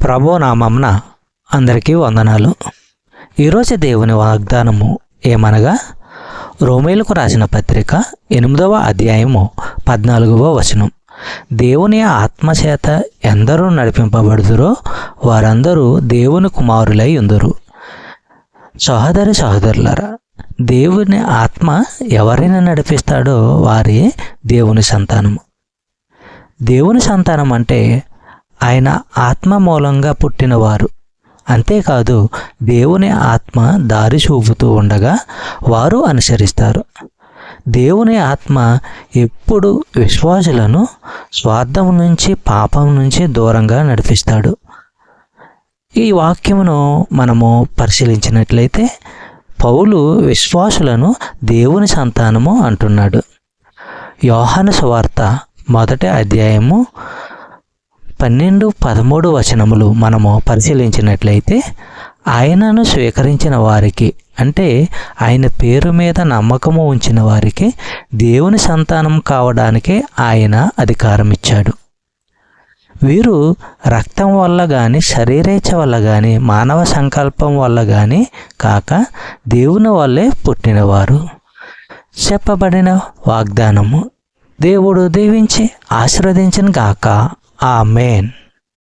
ప్రభు నామమున అందరికీ వందనాలు. ఈరోజు దేవుని వాగ్దానము ఏమనగా, రోమేలకు రాసిన పత్రిక 8వ అధ్యాయము 14వ వచనం. దేవుని ఆత్మచేత ఎందరూ నడిపింపబడుదురో వారందరూ దేవుని కుమారులై ఉందురు. సహోదరులారా, దేవుని ఆత్మ ఎవరిని నడిపిస్తాడో వారే దేవుని సంతానము. దేవుని సంతానం అంటే ఆయన ఆత్మ మూలంగా పుట్టినవారు. అంతేకాదు, దేవుని ఆత్మ దారి చూపుతూ ఉండగా వారు అనుసరిస్తారు. దేవుని ఆత్మ ఎప్పుడు విశ్వాసులను స్వార్థం నుంచి, పాపం నుంచి దూరంగా నడిపిస్తాడు. ఈ వాక్యమును మనము పరిశీలించినట్లయితే పౌలు విశ్వాసులను దేవుని సంతానము అంటున్నాడు. యోహాను సువార్త 1వ అధ్యాయము 12-13 వచనములు మనము పరిశీలించినట్లయితే, ఆయనను స్వీకరించిన వారికి, అంటే ఆయన పేరు మీద నమ్మకము ఉంచిన వారికి దేవుని సంతానం కావడానికి ఆయన అధికారం ఇచ్చాడు. వీరు రక్తం వల్ల కానీ, శరీరేచ్ఛ వల్ల కానీ, మానవ సంకల్పం వల్ల కానీ కాక దేవుని వల్లే పుట్టినవారు. చెప్పబడిన వాగ్దానము దేవుడు దీవించి ఆశీర్వదించును గాక. ఆమేన్.